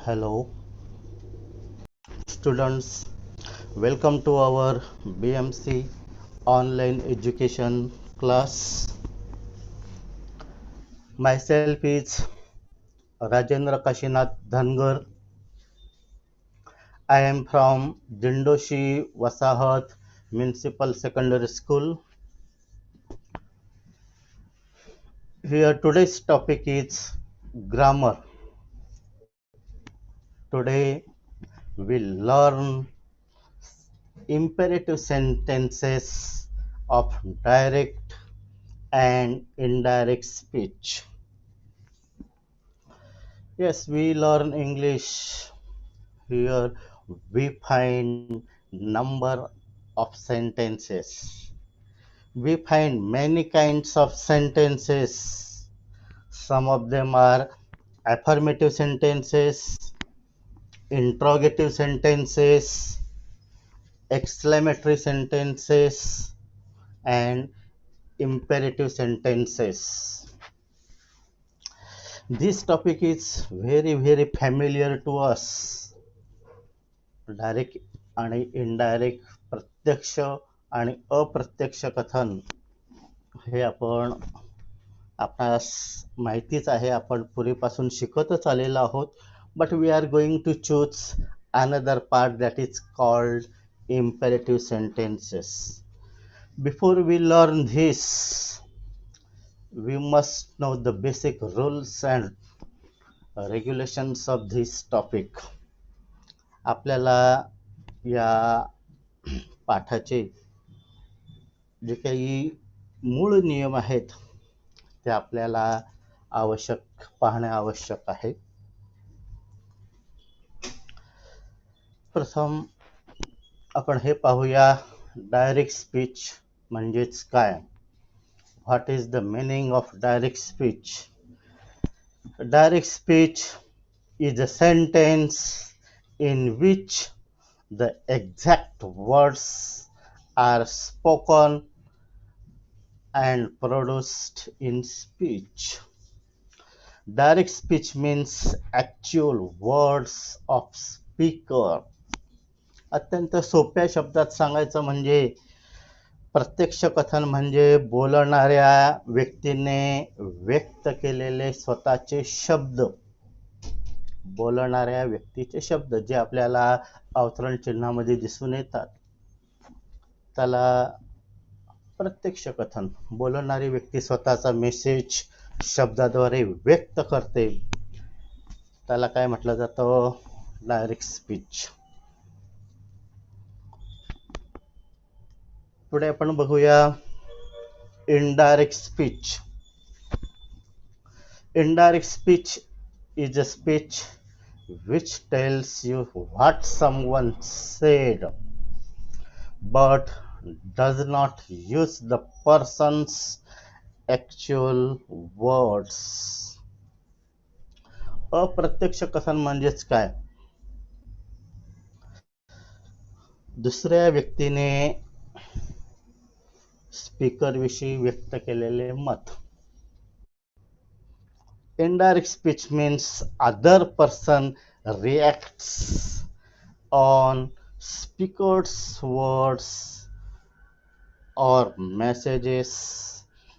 Hello, students. Welcome to our BMC online education class. Myself is Rajendra Kashinath Dhangar. I am from Dindoshi Wasahat Municipal Secondary School. Here today's topic is grammar. Today we'll learn imperative sentences of direct and indirect speech. Yes, we learn English. Here we find number of sentences. We find many kinds of sentences. Some of them are affirmative sentences, interrogative sentences, exclamatory sentences, and imperative sentences. This topic is very familiar to us. Direct आणि indirect, प्रत्यक्ष आणि अप्रत्यक्ष कथन हे आपणास माहितीच आहे, आपण पूर्वीपासून शिकतच आलेलो आहोत. But we are going to choose another part that is called imperative sentences. Before we learn this, we must know the basic rules and regulations of this topic. आपल्याला या पाठाचे जे काही मूळ नियम आहेत ते आपल्याला पाहणे आवश्यक आहे. प्रथम आपण हे पाहूया, डायरेक्ट स्पीच म्हणजेच काय. What is the meaning of direct speech? Direct speech is a sentence in which the exact words are spoken and produced in speech. Direct speech means actual words of speaker. अत्यंत सोप्या शब्दात सांगायचं म्हणजे प्रत्यक्ष कथन म्हणजे बोलणाऱ्या व्यक्तीने व्यक्त केलेले स्वतःचे शब्द, बोलणाऱ्या व्यक्तीचे शब्द जे आपल्याला अवतरण चिन्हामध्ये दिसून येतात, त्याला प्रत्यक्ष कथन. बोलणारी व्यक्ती स्वतःचा मेसेज शब्दाद्वारे व्यक्त करते, त्याला काय म्हटलं जातं? Direct speech. पुढे आपण बघूया indirect speech. Indirect speech is a speech which tells you what someone said but does not use the person's actual words. अप्रत्यक्ष कथन म्हणजेच काय? दुसऱ्या व्यक्तीने स्पीकर विषयी व्यक्त केलेले मत. Indirect speech means other person reacts on speaker's words or messages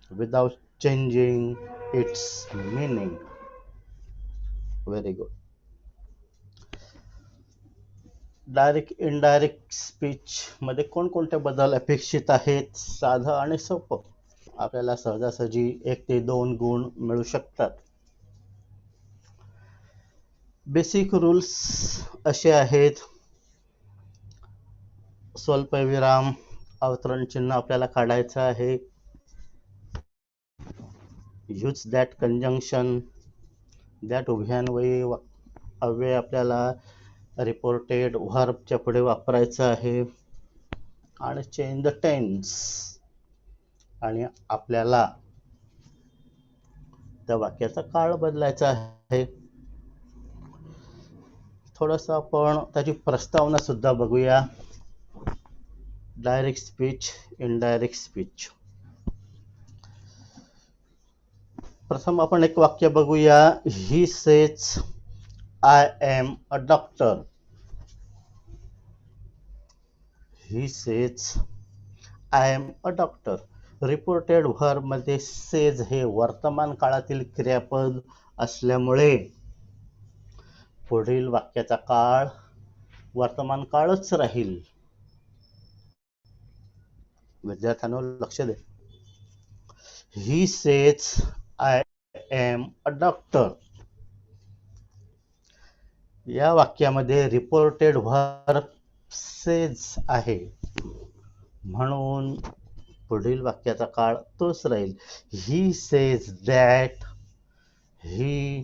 without changing its meaning. Very good. Direct indirect speech मध्ये कोणकोणते बदल अपेक्षित आहेत? साधं आणि सोपं. आपल्याला सहजासहजी 1 ते 2 गुण मिळू शकतात. बेसिक रूल्स असे आहेत. स्वल्पविराम, अवतरण चिन्ह आपल्याला काढायचं आहे. यूज दॅट कंजंक्शन, दॅट उभयान्वयी अव्यय आपल्याला रिपोर्टेड व्हर्बच्या पुढे वापरायचं आहे. आणि चेंज द टेन्स, आणि आपल्याला त्या वाक्याचा काळ बदलायचा आहे. थोडंसं आपण त्याची प्रस्तावना सुद्धा बघूया. Direct speech, indirect speech. प्रथम आपण एक वाक्य बघूया. He says I am a doctor. He says I am a doctor. Reported verb मध्ये सेज हे वर्तमान काळातील क्रियापद असल्यामुळे पुढील वाक्याचा काळ वर्तमान काळच राहील. विद्यार्थ्यांनो लक्ष दे. He says I am a doctor. या वाक्यामध्ये रिपोर्टेड व्हर्ब सेज आहे म्हणून पुढील वाक्याचा काळ तोच राहील. He says that he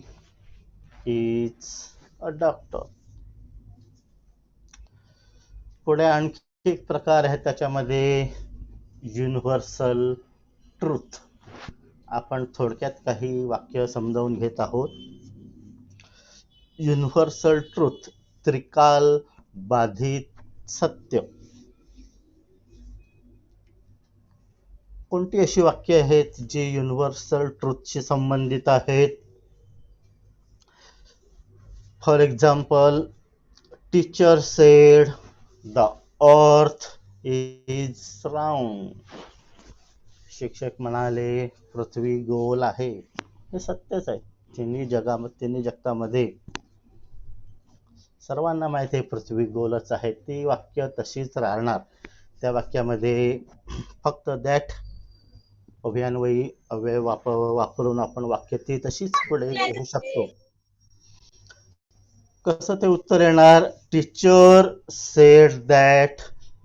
is a doctor. पुढे आणखी एक प्रकार आहे त्याच्यामध्ये युनिव्हर्सल ट्रूथ. आपण थोडक्यात काही वाक्य समजावून घेत आहोत. युनिव्हर्सल ट्रूथ त्रिकाल बाधित सत्य. कोणती अशी वाक्य आहेत जी युनिव्हर्सल ट्रूथशी संबंधित आहेत? For example, teacher sed the earth is round. शिक्षक म्हणाले पृथ्वी गोल आहे. हे सत्यच आहे. तिन्ही जगतामध्ये सर्वांना माहिती आहे पृथ्वी गोलच आहे. ती वाक्य तशीच राहणार. त्या वाक्यामध्ये फक्त दॅट अव्ययन्वयी अव्यय वापरून आपण वाक्य ती तशीच पुढे लिहू शकतो. कसं ते उत्तर येणार? Teacher said that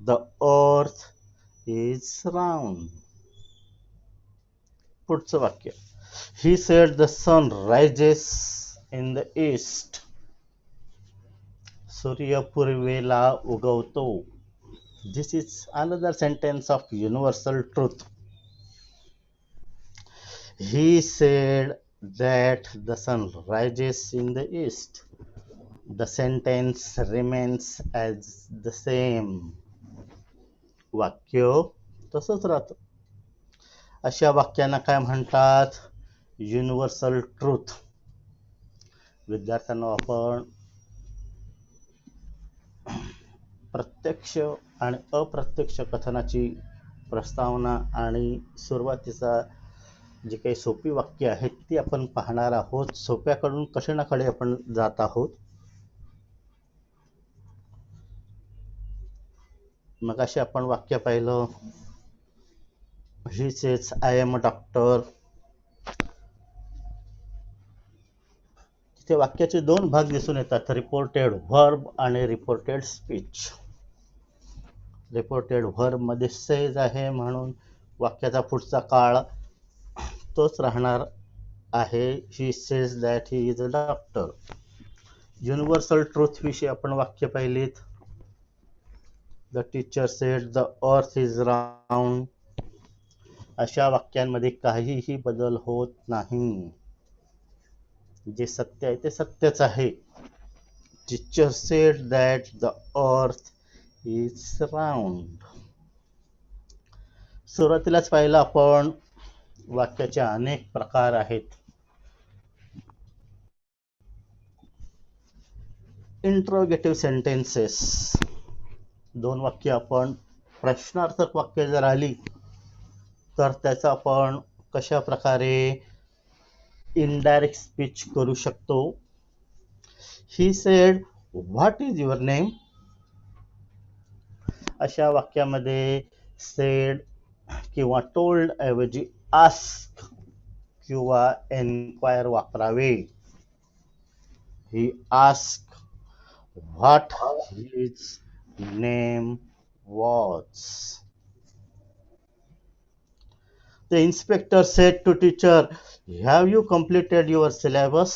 the earth is round. पुढचं वाक्य, he said the sun rises in the east. सूर्य पूर्वेला उगवतो. This is another sentence of universal truth. He said that the sun rises in the east. The sentence remains as the same. वाक्य तसंच राहतं. अशा वाक्यांना काय म्हणतात? Universal truth. विद्यार्थ्यांना आपण प्रत्यक्ष आणि अप्रत्यक्ष कथनाची प्रस्तावना आणि सुरुवातीचा जी काही सोपी वाक्य आहेत ती आपण पाहणार आहोत. सोप्याकडून कठीणाकडे आपण जात आहोत. मग असे आपण वाक्य पाहिलं, ही says I am a doctor. तिथे वाक्याचे दोन भाग दिसून येतात, रिपोर्टेड व्हर्ब आणि रिपोर्टेड स्पीच. रिपोर्टेड व्हर्ब मध्ये सेज आहे म्हणून वाक्याचा पुढचा काळ तोच राहणार आहे. He says that he is a doctor. Universal truth विषयी आपण वाक्य पाहिलीत. The teacher sed the earth is round. अशा वाक्यांमध्ये काहीही बदल होत नाही. जे सत्य आहे ते सत्यच आहे. Teacher said that the earth is round. सुरुवातीलाच पाहिलं आपण वाक्याचे अनेक प्रकार आहेत. Interrogative sentences. दोन वाक्य आपण प्रश्नार्थक वाक्य जर आली तर त्याचा आपण कशा प्रकारे इनडायरेक्ट स्पीच करू शकतो. He said what is your name. अशा वाक्यामध्ये सेड किंवा टोल्ड ऐवजी आस्क किंवा एन्क्वायर वापरावे. He ask what his name was. The inspector said to teacher, have you completed your syllabus?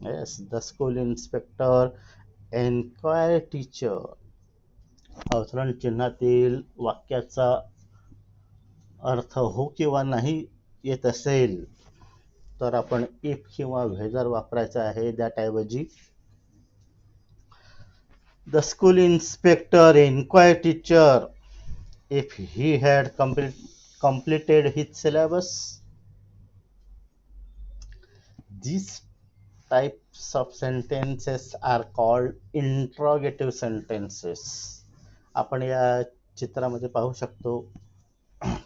Yes, the school inspector inquired teacher. अवतरण चिन्हातील वाक्याचा अर्थ हो किंवा नाही येत असेल तर आपण इफ किंवा व्हेदर वापरायचा आहे. त्याऐवजी the school inspector inquired teacher if he had completed his syllabus. This types of sentences are called interrogative sentences. आपण या चित्रामध्ये पाहू शकतो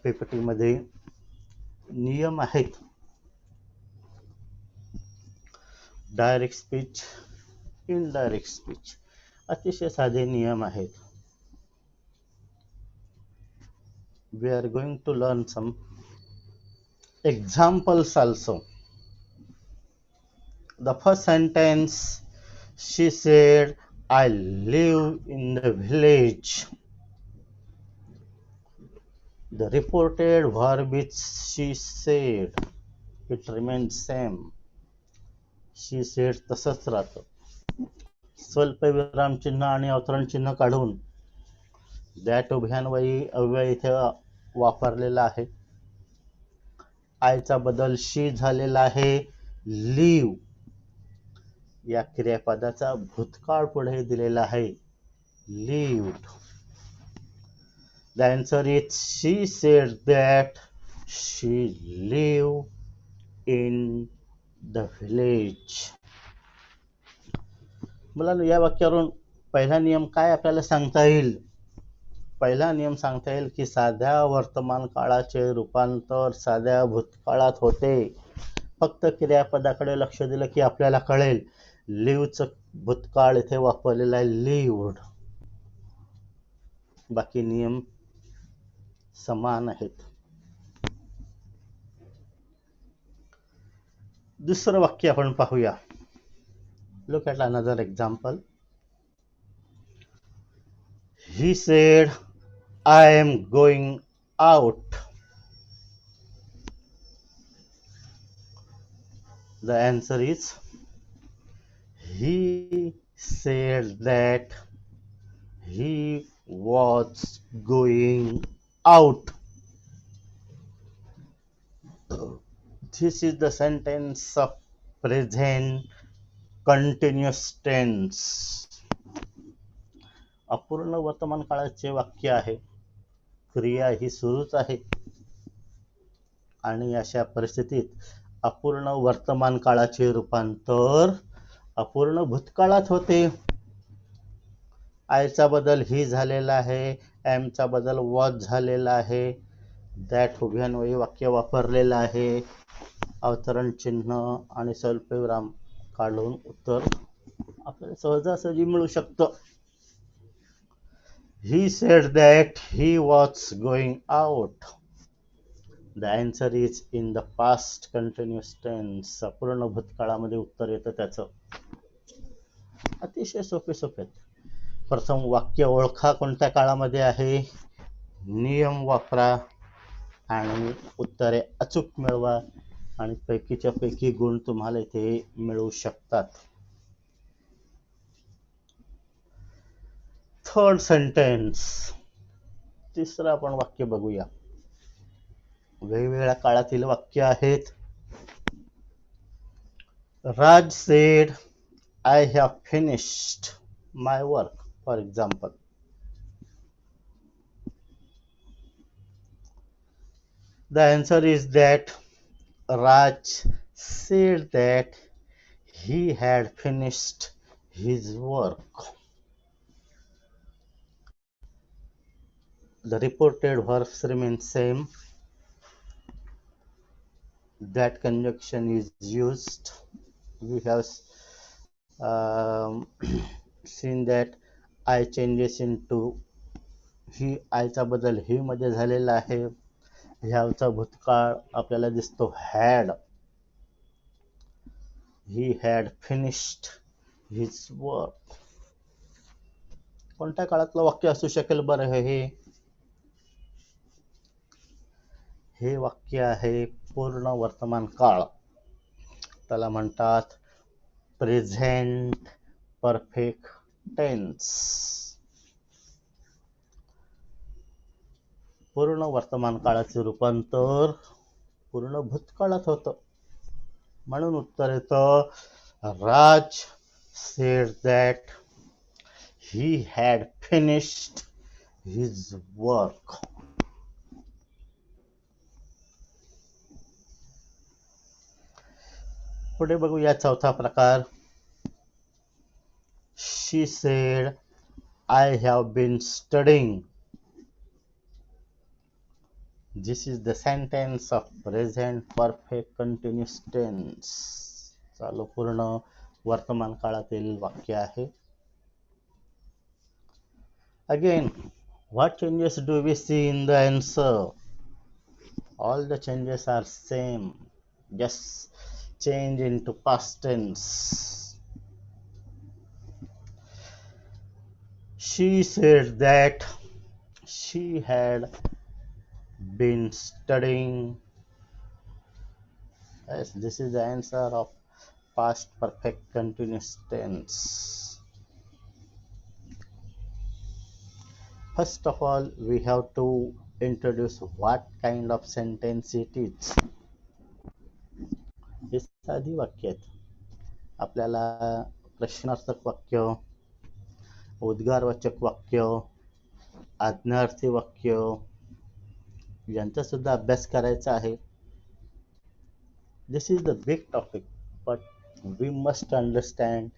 पीपीटी मध्ये नियम आहेत. डायरेक्ट स्पीच, इनडायरेक्ट स्पीच, अतिशय साधे नियम आहेत. We are going to learn some examples also. The first sentence, she said, I live in the village. The reported verb is she said. It remains same. She said तसंच राहतं. स्वल्पविराम चिन्ह आणि अवतरण चिन्ह काढून दॅट उभयान्वयी अव्यय इथे वापरलेला आहे. आयचा बदल शी झालेला आहे. लिव्ह या क्रियापदाचा भूतकाळ पुढे दिलेला आहे. Lived. The answer is she sed that she live in the village. मुलांनो, या वाक्यावरून पहिला नियम काय आपल्याला सांगता येईल? पहिला नियम सांगता येईल की साध्या वर्तमान काळाचे रूपांतर साध्या भूतकाळात होते. फक्त क्रियापदाकडे लक्ष दिलं की आपल्याला कळेल. लिव्हचं भूतकाळ इथे वापरलेला आहे, लिव्ड. बाकी नियम समान आहेत. दुसरं वाक्य आपण पाहूया. Look at another example. He said, I am going out. The answer is, he said that he was going out. This is the sentence of present continuous tense. अपूर्ण वर्तमान काळाचे वाक्य आहे. क्रिया ही सुरूच आहे आणि अशा परिस्थितीत अपूर्ण वर्तमान काळाचे रूपांतर अपूर्ण भूतकाळात होते. आयचा बदल ही झालेला आहे. एमचा बदल वॉज झालेला आहे. दॅट उभयान्वयी वाक्य वापरलेलं आहे. अवतरण चिन्ह आणि स्वल्पविराम काढून उत्तर आपल्याला सहजासहजी मिळू शकतं. He said that he was going out. The answer is in the past continuous tense. अपूर्ण भूतकाळामध्ये उत्तर येतं त्याचं. अतिशय सोपे सोपे. प्रथम वाक्य ओळखा कोणत्या काळामध्ये आहे, नियम वापरा आणि उत्तरे अचूक मिळवा आणि पैकीच्या पैकी गुण तुम्हाला इथे मिळू शकतात. थर्ड सेंटेन्स, तिसरं आपण वाक्य बघूया. वेगवेगळ्या काळातील वाक्य आहेत. Raj said, I have finished my work, for example. The answer is that Raj said that he had finished his work. The reported verbs remain same. That conjunction is used. We have seen that I changes into he. आयचा बदल ही मध्ये झालेला आहे. ह्याचा भूतकाळ आपल्याला दिसतो had. He had finished his work. कोणत्या काळातलं वाक्य असू शकेल बरं? हे वाक्य आहे पूर्ण वर्तमान काळ. त्याला म्हणतात प्रेझेंट परफेक्ट टेन्स. पूर्ण वर्तमान काळाचे रूपांतर पूर्ण भूतकाळात होतं. म्हणून उत्तर येतं राज said that he had finished his work. पुढे बघूया चौथा प्रकार. She said I have been studying. This is the sentence of present perfect continuous tense. चालू पूर्ण वर्तमान काळातील वाक्य आहे. Again, what changes do we see in the answer? All the changes are same. Just change into past tense. She said that she had been studying. Yes, this is the answer of past perfect continuous tense. First of all, we have to introduce what kind of sentence it is. हे साधी वाक्य आहेत. आपल्याला प्रश्नार्थक वाक्य, उद्गारवाचक वाक्य, आज्ञार्थी वाक्य यांचा सुद्धा अभ्यास करायचा आहे. This is the big topic, but we must understand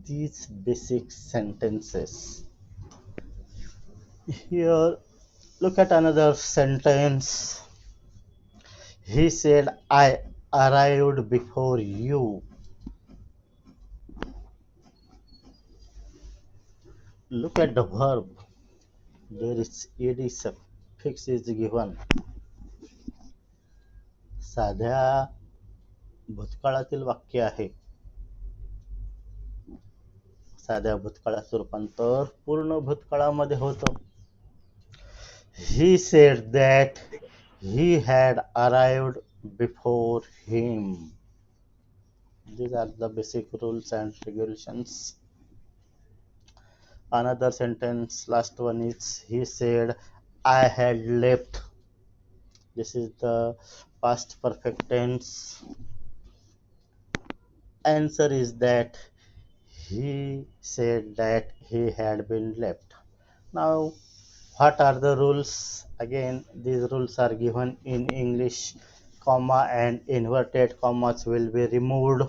these basic sentences. Here, look at another sentence. He said, I arrived before you. Look at the verb. There is ed suffix is given. साध्या भूतकाळातील वाक्य आहे. साध्या भूतकाळाचं रूपांतर पूर्ण भूतकाळामध्ये होतं. He said that he had arrived before him. These are the basic rules and regulations. Another sentence, last one is, he said, I had left. This is the past perfect tense. Answer is that he said that he had been left. Now, what are the rules? Again, these rules are given in English. Comma and inverted commas will be removed.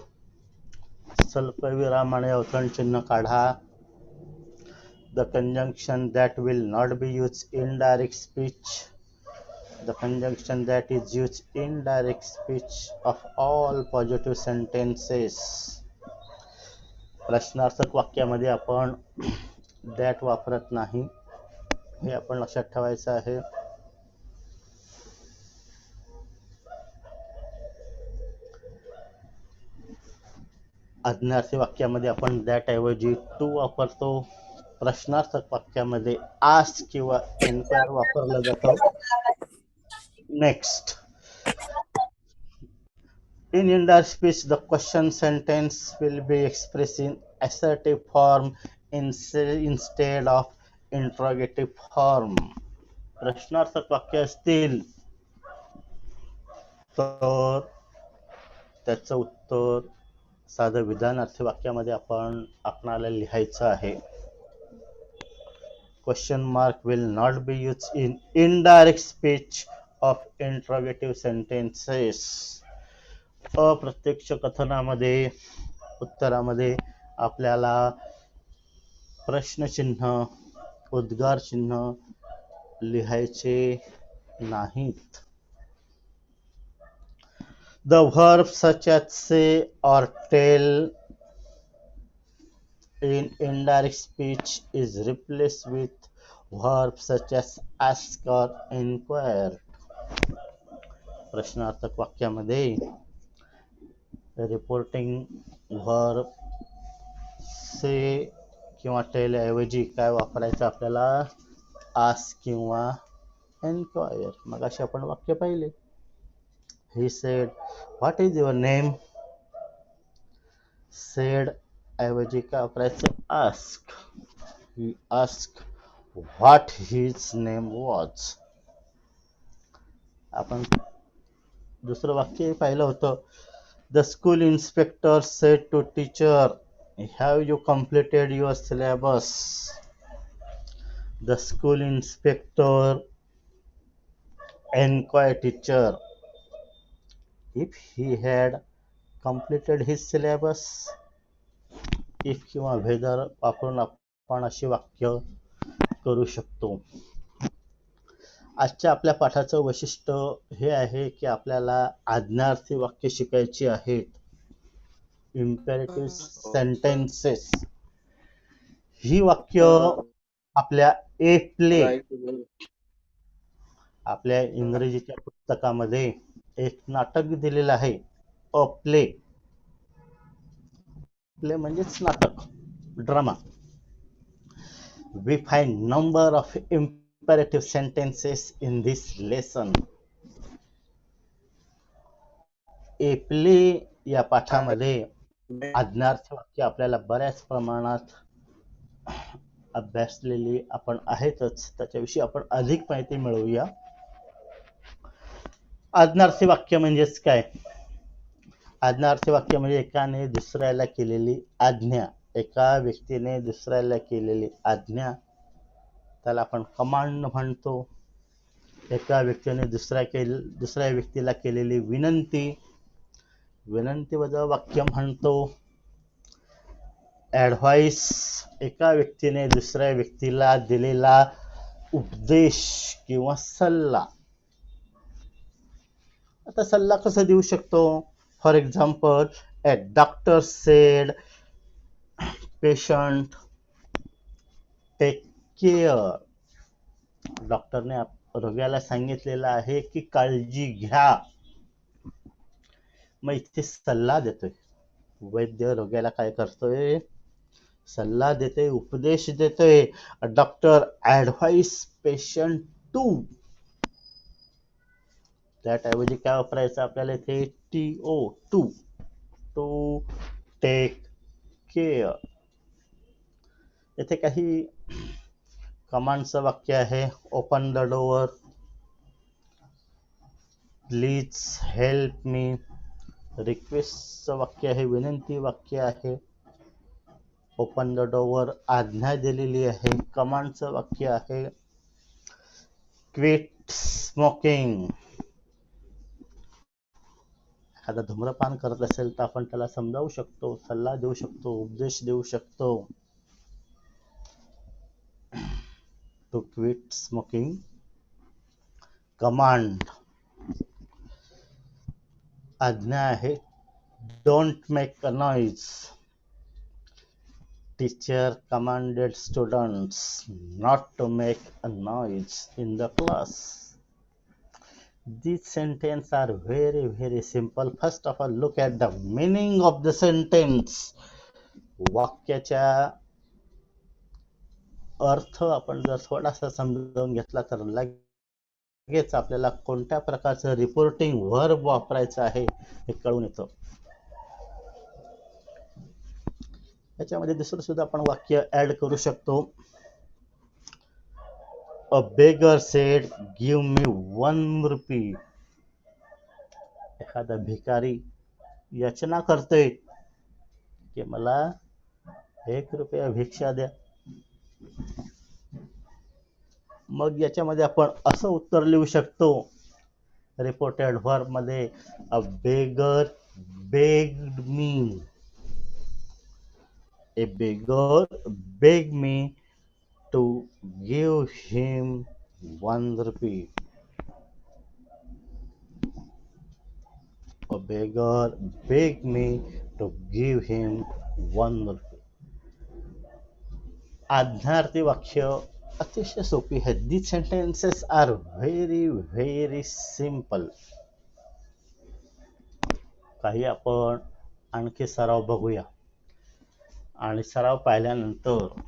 स्वल्पविराम आणि अवतरण चिन्ह काढा. The conjunction that will not be used in direct speech. The conjunction that is used in direct speech of all positive sentences. प्रश्नार्थक वाक्यामध्ये आपण that वापरत नाही, हे आपण लक्षात ठेवायचं आहे. आज्ञार्थी वाक्यामध्ये आपण that ऐवजी to वापरतो. प्रश्नार्थक वाक्यामध्ये ask किंवा inquire वापरलं जातं. Next, in indirect speech, the question sentence will be expressed in assertive form instead of interrogative form. प्रश्नार्थक वाक्य असतील तर त्याचं उत्तर साधं विधानार्थी वाक्यामध्ये आपणाला लिहायचं आहे. Question mark will not be used in indirect speech of interrogative sentences. अप्रत्यक्ष कथनामध्ये उत्तरामध्ये आपल्याला प्रश्नचिन्ह, उद्गार चिन्ह लिहायचे नाहीत. The verb such as say or tell in indirect speech is replaced with verbs such as ask or inquire. प्रश्नार्थक वाक्यामध्ये reporting verb से किंवा टेल ऐवजी काय वापरायचं आपल्याला, आस्क किंवा एन्क्वायर. मग असे आपण वाक्य पाहिले. He said, what is your name? Said ऐवजी काय वापरायचं, ask. He asked what his name was. आपण दुसरं वाक्य पाहिलं होतं. The school inspector said to teacher, have you completed your syllabus? The school inspector inquired teacher if he had completed his syllabus. if किंवा whether वापरून आपण अशी वाक्य करू शकतो. आजच्या आपल्या पाठाचं वैशिष्ट्य हे आहे की आपल्याला आज्ञार्थी वाक्य शिकायची आहेत. इम्पेरेटिव्ह सेंटेन्सेस ही वाक्य आपल्या ए प्ले आपल्या इंग्रजीच्या पुस्तकामध्ये एक नाटक दिलेलं आहे. अ प्ले. प्ले म्हणजेच नाटक, drama. We find number of imperative sentences in this lesson. A play या पाठामध्ये आज्ञार्थी वाक्य आपल्याला बऱ्याच प्रमाणात अभ्यासलेली आपण आहेतच. त्याच्याविषयी आपण अधिक माहिती मिळवूया. आज्ञार्थी वाक्य म्हणजेच काय? आज्ञार्थी वाक्य म्हणजे एकाने दुसऱ्याला केलेली आज्ञा. एका व्यक्तीने दुसऱ्याला केलेली आज्ञा, त्याला आपण कमांड म्हणतो. एका व्यक्तीने दुसऱ्या व्यक्तीला केलेली विनंती, विनंतीवजा वाक्य म्हणतो. ॲडव्हाइस, एका व्यक्तीने दुसऱ्या व्यक्तीला दिलेला उपदेश किंवा सल्ला. आता सल्ला कसा देऊ शकतो? For example, a doctor said patient take care. डॉक्टरने रोग्याला सांगितलेलं आहे की काळजी घ्या. मग इथे सल्ला देतोय. वैद्य रोग्याला काय करतोय? सल्ला देतोय, उपदेश देतोय. Doctor advise patient to. त्याऐवजी काय वापरायचं आपल्याला इथे? TO, to take care. इथे काही कमांडचं वाक्य आहे. Open the door, please help me. रिक्वेस्टचं वाक्य आहे, विनंती वाक्य आहे. ओपन द डोअर आज्ञा दिलेली आहे. कमांडचं वाक्य आहे क्विट स्मोकिंग. एखादा धूम्रपान करत असेल तर आपण त्याला समजावू शकतो, सल्ला देऊ शकतो, उपदेश देऊ शकतो. To quit smoking. कमांड आज्ञा आहे don't make a noise. Teacher commanded students not to make a noise in the class. These sentences are very simple. First of all, look at the meaning of the sentence. वाक्याचा अर्थ आपण जर थोडासा समजून घेतला तर लगेच आपल्याला कोणत्या प्रकारचं रिपोर्टिंग वर्ब वापरायचं आहे हे कळून येतं. याच्यामध्ये दुसरं सुद्धा आपण वाक्य ऍड करू शकतो. A beggar said give me 1 rupee. एखादा भिकारी याचना करतोय की मला 1 रुपया भिक्षा द्या. मग याच्यामध्ये आपण असं उत्तर लिहू शकतो रिपोर्टेड वर्ब मध्ये, a beggar begged me. A beggar begged me to give him 1 rupee. A beggar begged me to give him 1 rupee. आज्ञार्थी वाक्य अतिशय सोपी आहेत. These sentences are very simple. काही आपण आणखी सराव बघूया. आणि सराव पाहिल्यानंतर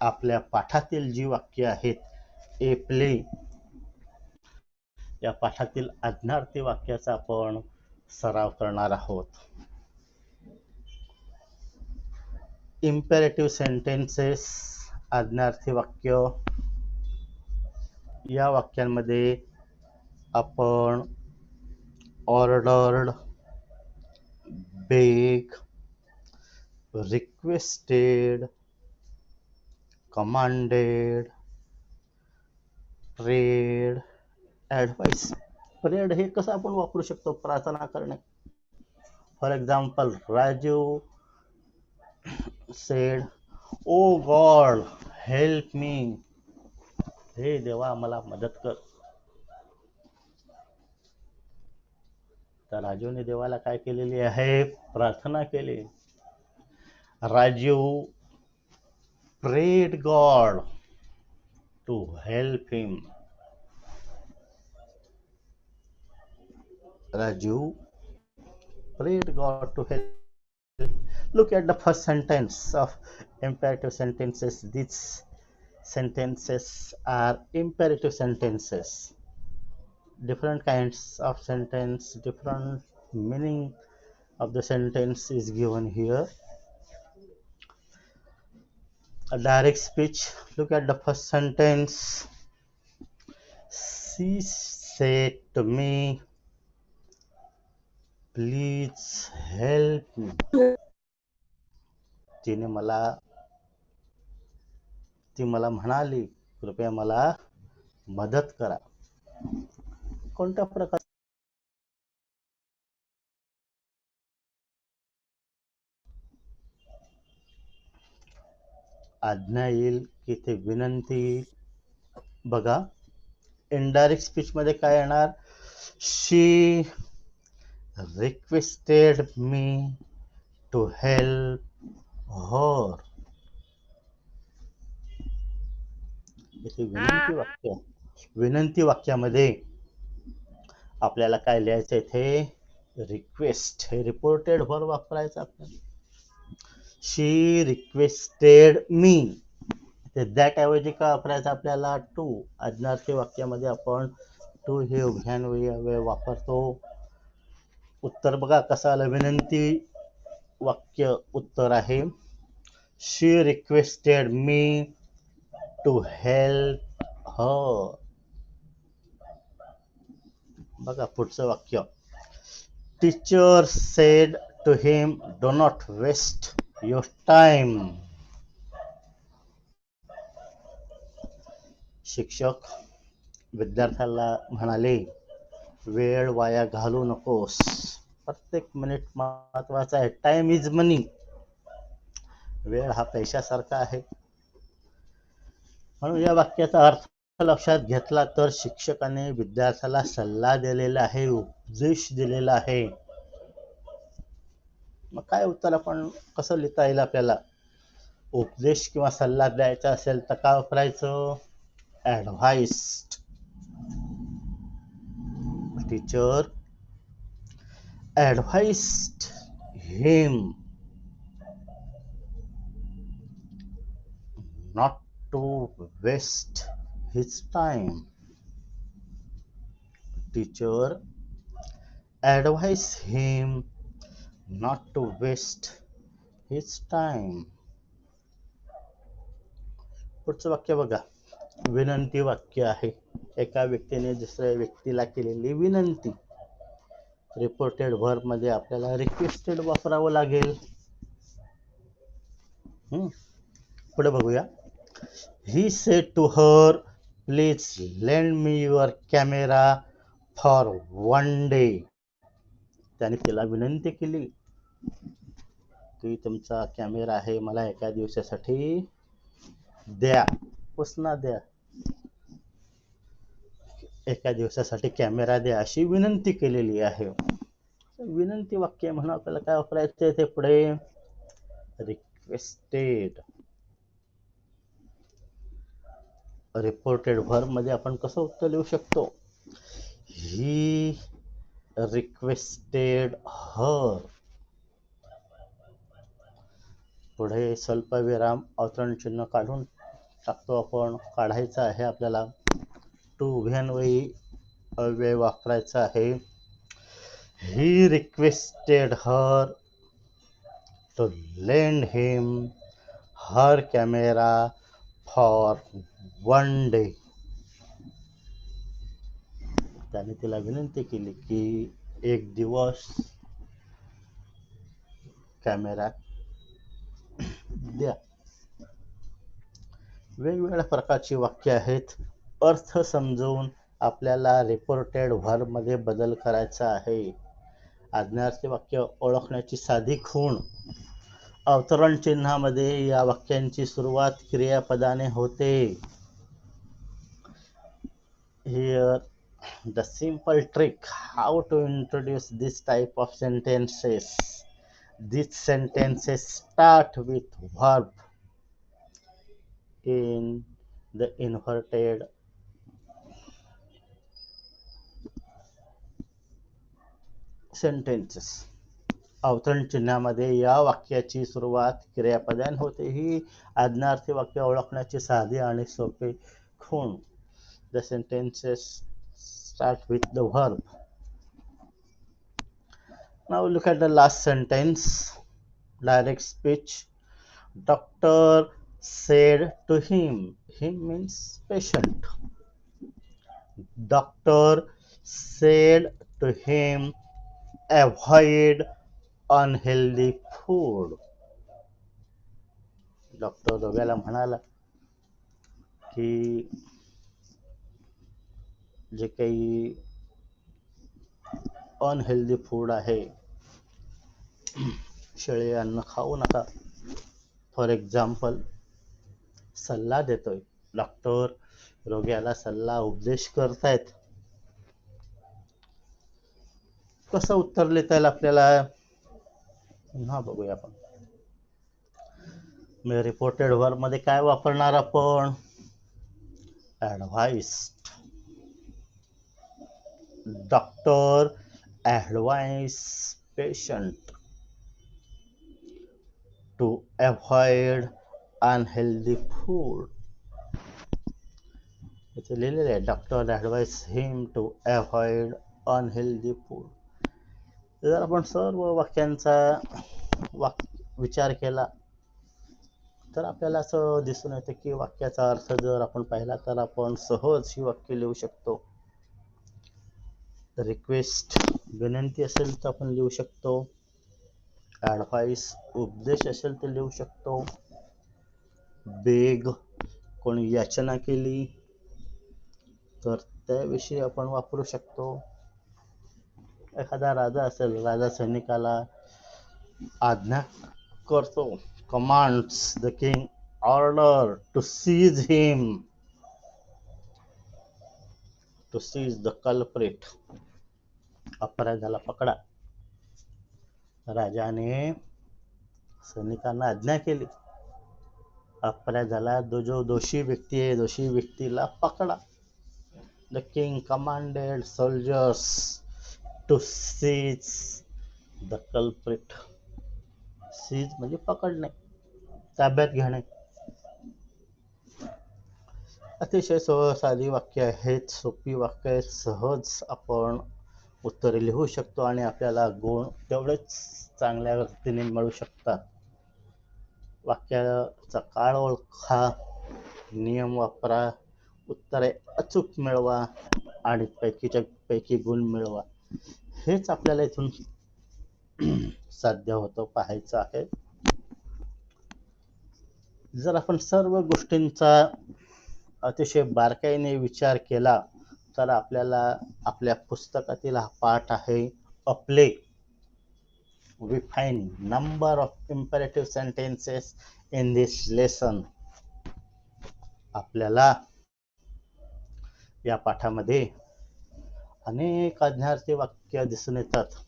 आपल्या पाठातील जी वाक्य आहेत ए प्ले या पाठातील आज्ञार्थी वाक्याचा आपण सराव करणार आहोत. इम्पेरेटिव्ह सेंटेन्सेस, आज्ञार्थी वाक्य. या वाक्यांमध्ये आपण ordered, beg, requested, commanded, prayed, advise. Prayed हे कसं आपण वापरू शकतो? प्रार्थना करणे. For example, Raju said, O God help me, हे देवा मला मदत कर. तर राजूने देवाला काय केलेली आहे? प्रार्थना केली. Raju prayed God to help him. Raju prayed God to help. Look at the first sentence of imperative sentences. These sentences are imperative sentences. Different kinds of sentence, different meaning of the sentence is given here. A direct speech. Look at the first sentence. She said to me, please help me. ती मला म्हणाली, कृपया मला मदत करा. कोणत्या प्रकार आज्ञा येईल की ते विनंती येईल? बघा, इनडायरेक्ट स्पीच मध्ये काय येणार? She requested me to help her. इथे विनंती वाक्यामध्ये आपल्याला काय लिहायचं? इथे रिक्वेस्ट, हे रिपोर्टेड व्हर्ब वापरायचं आपल्याला. शी रिक्वेस्टेड मी, दॅट ऐवजी का वापरायचं आपल्याला? टू. आज्ञार्थी वाक्यामध्ये आपण टू हे उभयान्वयी वापरतो. उत्तर बघा कसं आलं? विनंती वाक्य उत्तर आहे. She requested me to help her. बघा पुढचं वाक्य. Teacher said to him, do not waste your time. शिक्षक विद्यार्थ्याला म्हणाले, वेळ वाया घालू नकोस, प्रत्येक मिनिट महत्वाचा आहे. टाइम इज मनी. वेळ हा पैशासारखा आहे. म्हणून या वाक्याचा अर्थ लक्षात घेतला तर शिक्षकाने विद्यार्थ्याला सल्ला दिलेला आहे, उपदेश दिलेला आहे. मग काय उत्तर आपण कसं लिहिता येईल आपल्याला? उपदेश किंवा सल्ला द्यायचा असेल तर काय वापरायचं? Advised. Teacher advised him not to waste his time. Teacher advised him not to waste his time. पुढचं वाक्य बघा, विनंती वाक्य आहे. एका व्यक्तीने दुसऱ्या व्यक्तीला केलेली विनंती. रिपोर्टेड व्हर्ब मध्ये आपल्याला रिक्वेस्टेड वापरावं लागेल. पुढे बघूया. He said to her, please lend me your camera for one day. त्याने तिला विनंती केली की तुमचा कॅमेरा आहे, मला एका दिवसासाठी द्या, पुसना द्या, एका दिवसासाठी कॅमेरा द्या, अशी विनंती केलेली आहे. विनंती वाक्य म्हणून आपल्याला काय वापरायचं? ते पुढे रिक्वेस्टेड. रिपोर्टेड व्हर्ब मध्ये आपण कसं उत्तर लिहू शकतो? ही रिक्वेस्टेड हर. पुढे स्वल्पविराम अवतरण चिन्ह काढून टाकतो आपण. काढायचं आहे आपल्याला. टू उभयान्वयी अव्यय वापरायचा आहे. He requested her to lend him her camera for one day. त्याने तिला विनंती केली की एक दिवस कॅमेरा द्या. वेगवेगळ्या प्रकारची वाक्य आहेत. अर्थ समजून आपल्याला रिपोर्टेड व्हर्ब मध्ये बदल करायचा आहे. आज्ञार्थी वाक्य ओळखण्याची साधी खूण. अवतरण चिन्हामध्ये या वाक्यांची सुरुवात क्रियापदाने होते. Here the simple trick how to introduce this type of sentences. These sentences start with verb in the inverted sentences. अवतरण चिन्हामध्ये या वाक्याची सुरुवात क्रियापदाने होते. ही आज्ञार्थी वाक्य ओळखण्याची साधी आणि सोपी खूण. The sentences start with the verb. Now look at the last sentence. Direct speech. Doctor said to him. Him means patient. Doctor said to him, avoid unhealthy food. Doctor रोग्याला म्हणाला की जे काही अनहेल्दी फूड आहे, शेळे अन्न खाऊ नका. फॉर एक्झाम्पल, सल्ला देतोय. डॉक्टर रोग्याला सल्ला उपदेश करतायत. कसं उत्तर लिहिता येईल आपल्याला? पुन्हा बघूया आपण. रिपोर्टेड वर्ब मध्ये काय वापरणार आपण? Advised. Doctor advise patient to avoid unhealthy food. इथे लिहिलेलं आहे, doctor advise him to avoid unhealthy food. जर आपण सर्व वाक्यांचा विचार केला तर आपल्याला असं दिसून येतं की वाक्याचा अर्थ जर आपण पाहिला तर आपण सहज ही वाक्य लिहू शकतो. रिक्वेस्ट विनंती असेल तर आपण लिहू शकतो. ॲडव्हाइस उपदेश असेल तर लिहू शकतो. बेग कोणी याचना केली तर त्याविषयी आपण वापरू शकतो. एखादा राजा असेल, राजा सैनिकाला आज्ञा करतो. Commands the king order to seize him, to seize the culprit. अपराधाला पकडा. राजाने सैनिकांना आज्ञा केली, अपराधाला जो दोषी व्यक्ती आहे, दोषी व्यक्तीला पकडा. The king commanded soldiers to seize the culprit. Seize म्हणजे पकडणे, ताब्यात घेणे. अतिशय साधी वाक्य आहेत, सोपी वाक्य आहेत. सहज आपण उत्तरे लिहू शकतो आणि आपल्याला गुण तेवढेच चांगल्या रीतीने मिळू शकतात. वाक्याचा काळ ओळखा, नियम वापरा, उत्तरे अचूक मिळवा आणि पैकीच्या पैकी गुण मिळवा. हेच आपल्याला इथून साध्य होतं, पाहायचं आहे. जर आपण सर्व गोष्टींचा अतिशय बारकाईने विचार केला तर आपल्याला आपल्या पुस्तकातील हा पाठ आहे, अ play. We find number of imperative sentences in this lesson. आपल्याला या पाठामध्ये अनेक आज्ञार्थी वाक्य दिसून येतात.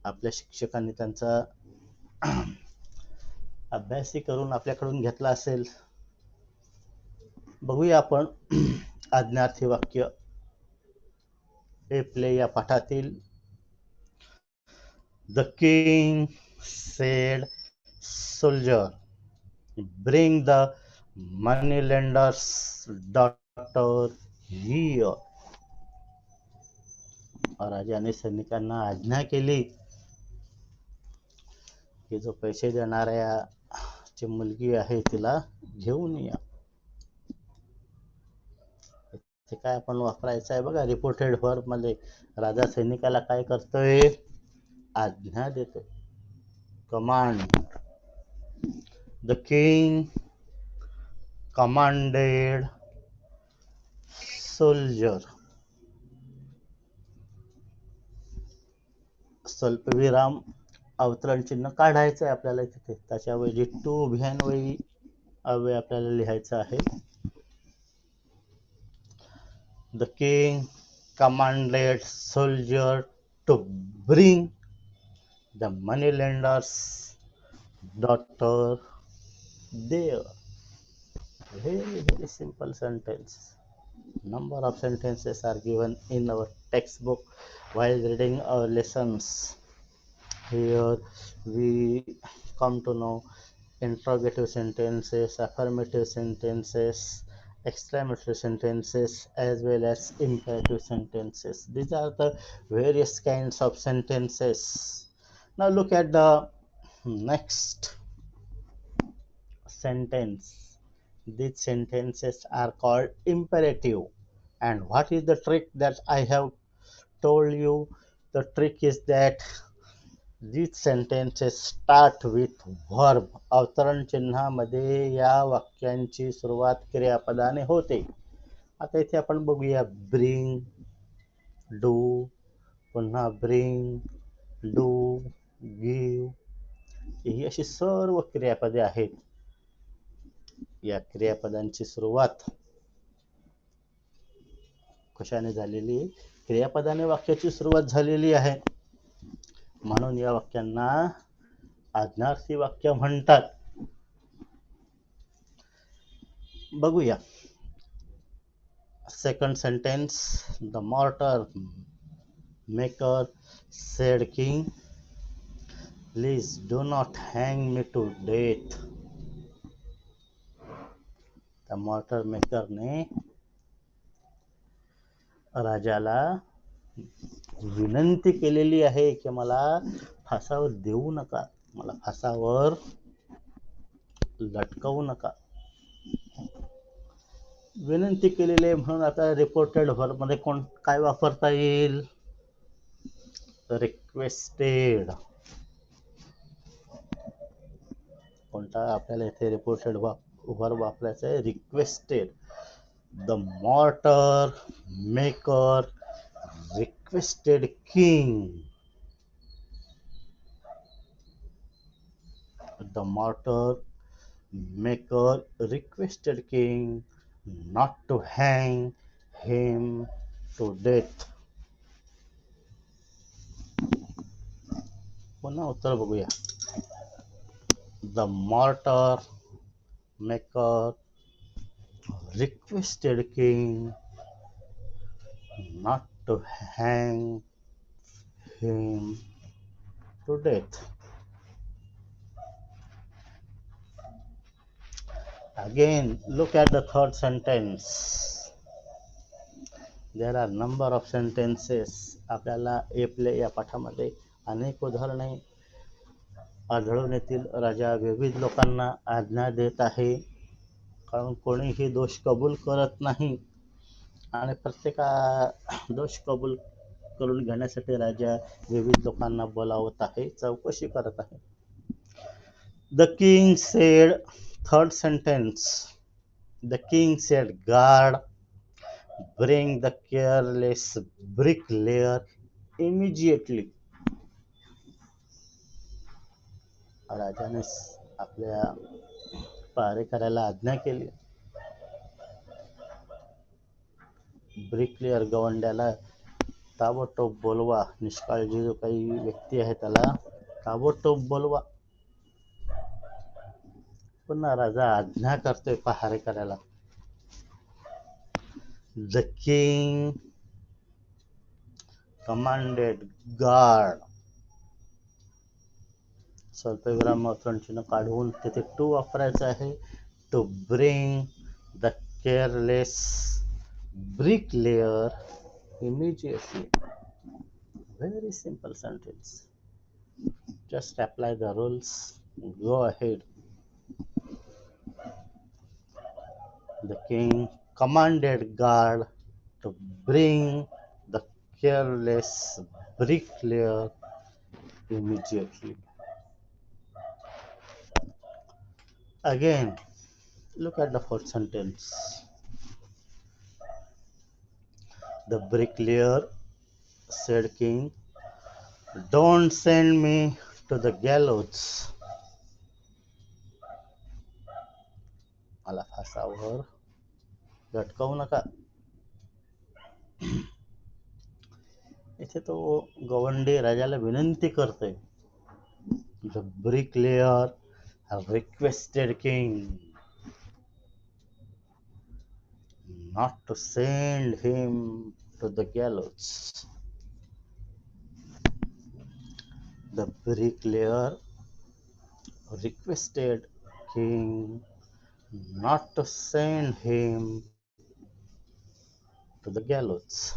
आपल्या शिक्षकांनी त्यांचा अभ्यासही करून आपल्याकडून घेतला असेल. बघूया आपण आज्ञार्थी वाक्य ए प्ले या पाठातील. The king sed soldier, bring the moneylender's daughter here. राजाने सैनिकांना आज्ञा केली की जो पैसे देणाऱ्या ची मुलगी आहे तिला घेऊन या. ते काय आपण वापरायचं आहे बघा, रिपोर्टेड वर्ब मध्ये राजा सैनिकाला काय करतोय? आज्ञा देतोय. Command. The king commanded soldier. स्वल्पविराम अवतरण चिन्ह काढायचं आहे आपल्याला तिथे, त्याच्याऐवजी टू उभ्यान्वयी अव्यय आपल्याला लिहायचं आहे. The king commanded soldier to bring the moneylender's daughter there. Very simple sentence. Number of sentences are given in our textbook while reading our lessons. Here we come to know interrogative sentences, affirmative sentences, exclamatory sentences, as well as imperative sentences. These are the various kinds of sentences. Now look at the next sentence. These sentences are called imperative. And what is the trick that I have told you? The trick is that these sentences start with verb. अवतरण चिन्हामध्ये या वाक्यांची सुरुवात क्रियापदाने होते. आता इथे आपण बघूया bring, do, पुन्हा bring, do, give, ही अशी सर्व क्रियापदे आहेत. या क्रियापदांची सुरुवात कशाने झालेली? क्रियापदाने वाक्याची सुरुवात झालेली आहे, म्हणून या वाक्यांना आज्ञार्थी वाक्य म्हणतात. बघूया second sentence. The mortar maker said king, please do not hang me to death. त्या मॉर्टर मेकरने राजाला विनंती केलेली आहे की मला फासावर देऊ नका, मला फासावर लटकवू नका. विनंती केलेली आहे म्हणून आता रिपोर्टेड व्हर्ब मध्ये काय वापरता येईल? रिक्वेस्टेड. कोणता आपल्याला इथे रिपोर्टेड व्हर्ब वापरायचा आहे? Requested. The mortar maker requested king. The mortar maker requested king not to hang him to death. पुन्हा उत्तर बघूया. The mortar maker requested king not to hang him to death. Again, look at the third sentence. There are number of sentences. आपल्याला या पाठामध्ये अनेक उदाहरणे आढळून येतील. राजा विविध लोकांना आज्ञा देत आहे, कारण कोणीही दोष कबूल करत नाही आणि दोष कबूल करून घेण्यासाठी राजा विविध लोकांना बोलावत आहे, चौकशी करत आहे. The king said, third sentence, the king said, guard, bring the careless bricklayer immediately. राजाने आपल्या पहारेकऱ्याला आज्ञा केली, ब्रिकलेअर गवंड्याला ताबडतोब बोलवा. निष्काळजी जो काही व्यक्ती आहे त्याला ताबडतोब बोलवा. पुन्हा राजा आज्ञा करतोय पहारेकऱ्याला. The king commanded guard. स्वल्पविराम चिन्ह काढून तिथे टू वापरायचं आहे. To bring the careless bricklayer immediately. Very simple sentence. Just apply the rules. Go ahead. The king commanded guard to bring the careless bricklayer immediately. Again, look at the fourth sentence. The bricklayer said, king, Don't send me to the gallows. मला फासावर लटकवू नका. इथे तो गवंडी राजाला विनंती करतोय. The bricklayer requested king not to send him to the gallows. The bricklayer requested king not to send him to the gallows.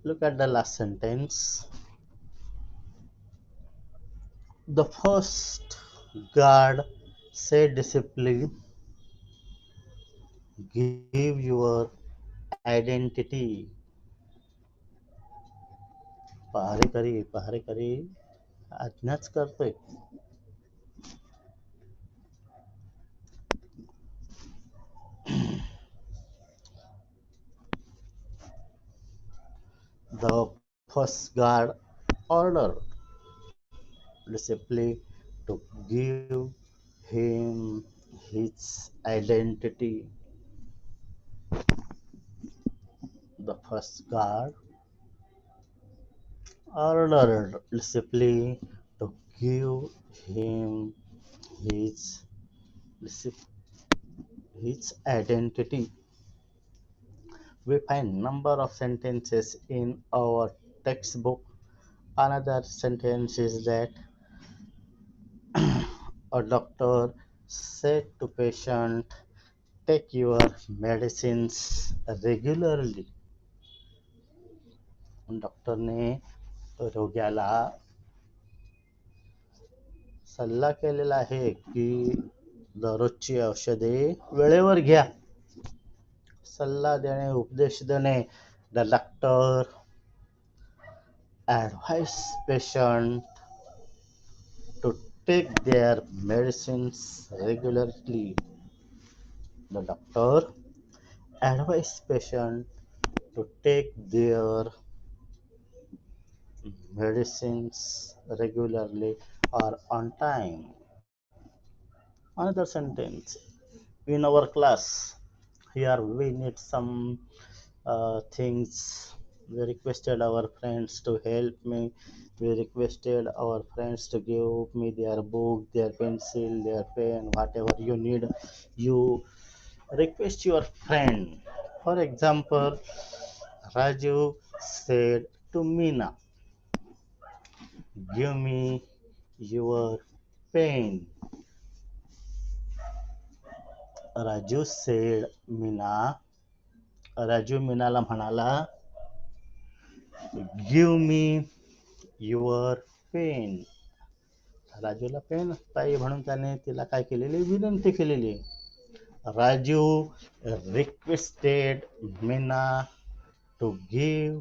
Look at the last sentence. The first guard said discipline, give your identity. पहारेकरी आज्ञाच करतोय. The first guard ordered discipline to give him his identity. The first guard ordered discipline to give him his identity. We find number of sentences in our textbook. Another sentence is that a doctor said to patient, take your medicines regularly. डॉक्टरने रोग्याला सल्ला केलेला आहे की दररोजची औषधे वेळेवर घ्या. सल्ला देणे, उपदेश देणे. The doctor advised patient to take their medicines regularly. The doctor advised patient to take their medicines regularly or on time. Another sentence in our class. Here we need some things. We requested our friends to help me. We requested our friends to give me their book, their pencil, their pen, whatever you need. You request your friend. For example, Raju said to Meena, give me your pen. Raju said Meena. Raju मीनाला म्हणाला, give me your pen. राजूला pen पाहिजे म्हणून त्याने तिला काय केलेली, विनंती केलेली. Raju requested Meena to give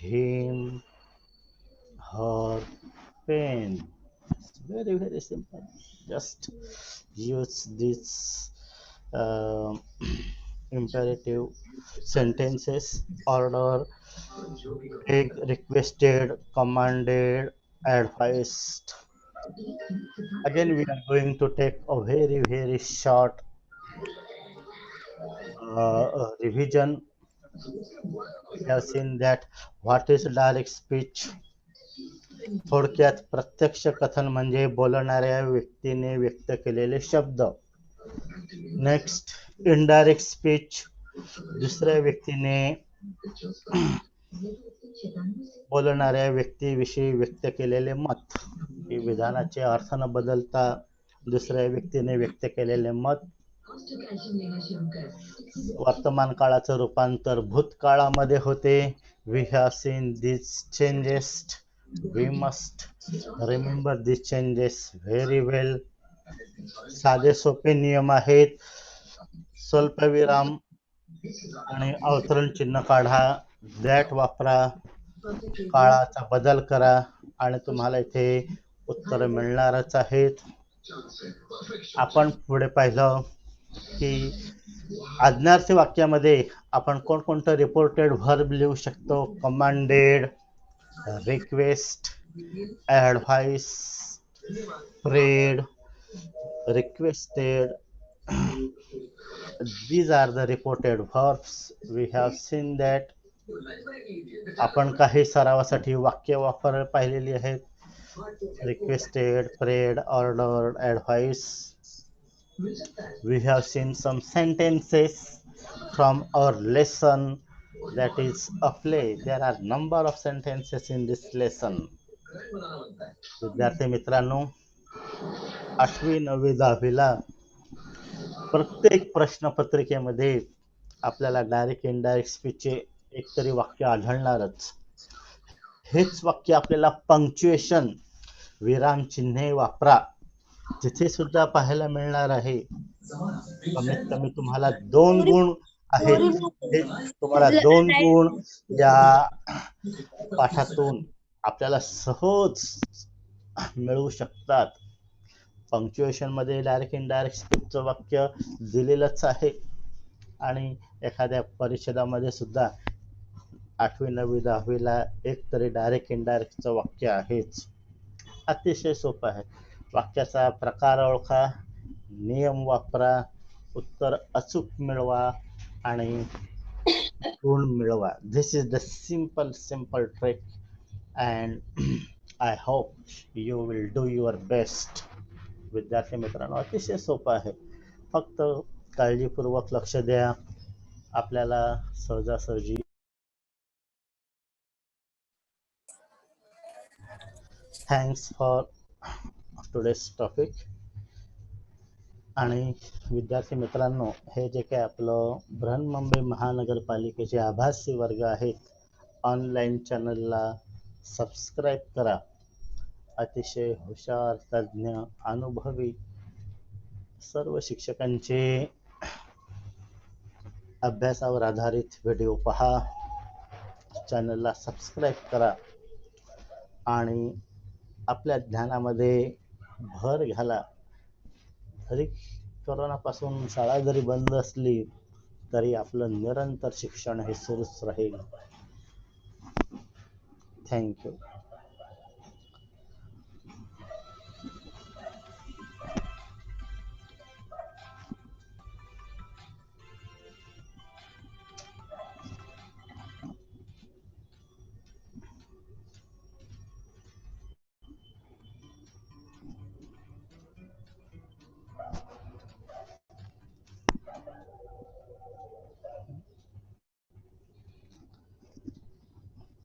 him her pen. Very very simple. Just use this imperative sentences. Order, beg, requested, commanded, advised. Again we are going to take a very very short revision. We have seen that what is direct speech. थोडक्यात प्रत्यक्ष कथन म्हणजे बोलणाऱ्या व्यक्तीने व्यक्त केलेले शब्द. Next indirect speech, दुसऱ्या व्यक्तीने बोलणाऱ्या व्यक्तीविषयी व्यक्त केलेले मत. हे विधानाचे अर्थ न बदलता दुसऱ्या व्यक्तीने व्यक्त केलेले मत. वर्तमान काळाचं रूपांतर भूतकाळामध्ये होते. We have seen these changes. We must remember these changes very well. साधे सोपे नियम आहेत. स्वल्पविराम आणि अवतरण चिन्ह काढा, दॅट वापरा, काळाचा बदल करा आणि तुम्हाला इथे उत्तर मिळणारच आहेत. आपण पुढे पाहिलं की आज्ञार्थी वाक्यामध्ये आपण कोणकोणतं रिपोर्टेड व्हर्ब लिहू शकतो. Commanded, request, advice, prayed, requested. These are the reported verbs. We have seen that आपण काही सरावासाठी वाक्य वापर पाहिलेली आहेत. Requested, prayed, ordered, advice. We have seen some sentences from our lesson, that is a play. There are number of sentences in this lesson. विद्यार्थी मित्रांनो, 8वी 9वी 10वीला प्रत्येक प्रश्नपत्रिकेमध्ये आपल्याला डायरेक्ट इनडायरेक्ट स्पीचचे एकतरी वाक्य आढळणारच. हेच वाक्य आपल्याला पंक्च्युएशन, विरामचिन्हे वापरा, तिथे सुद्धा पाहायला मिळणार आहे. कमीत कमी तुम्हाला 2 गुण आहेत. हे तुम्हाला 2 गुण या पाठातून आपल्याला सहज मिळू शकतात. पंक्च्युएशन मध्ये डायरेक्ट इनडायरेक्ट स्पीचचं वाक्य दिलेलंच आहे आणि एखाद्या परिच्छेदामध्ये सुद्धा 8वी 9वी 10वीला एक तरी डायरेक्ट इनडायरेक्टचं वाक्य आहेच. अतिशय सोपं आहे. वाक्याचा प्रकार ओळखा, नियम वापरा, उत्तर अचूक मिळवा आणि गुण मिळवा. This is the simple trick and I hope you will do your best. विद्यार्थी मित्रांनो, अतिशय सोपं आहे. फक्त काळजीपूर्वक लक्ष द्या. आपल्याला सहजासहजी थँक्स फॉर टुडेज टॉपिक. आणि विद्यार्थी मित्रांनो, हे जे काही आपलं बृहन्मुंबई महानगरपालिकेचे आभासी वर्ग आहेत, ऑनलाईन चॅनलला सबस्क्राईब करा. अतिशय हुशार, तज्ज्ञ, अनुभवी सर्व शिक्षकांचे अभ्यासावर आधारित व्हिडिओ पहा. चॅनलला सबस्क्राईब करा आणि आपल्या ज्ञानामध्ये भर घाला. जरी कोरोनापासून शाळा जरी बंद असली तरी आपलं निरंतर शिक्षण हे सुरूच राहील. थँक्यू.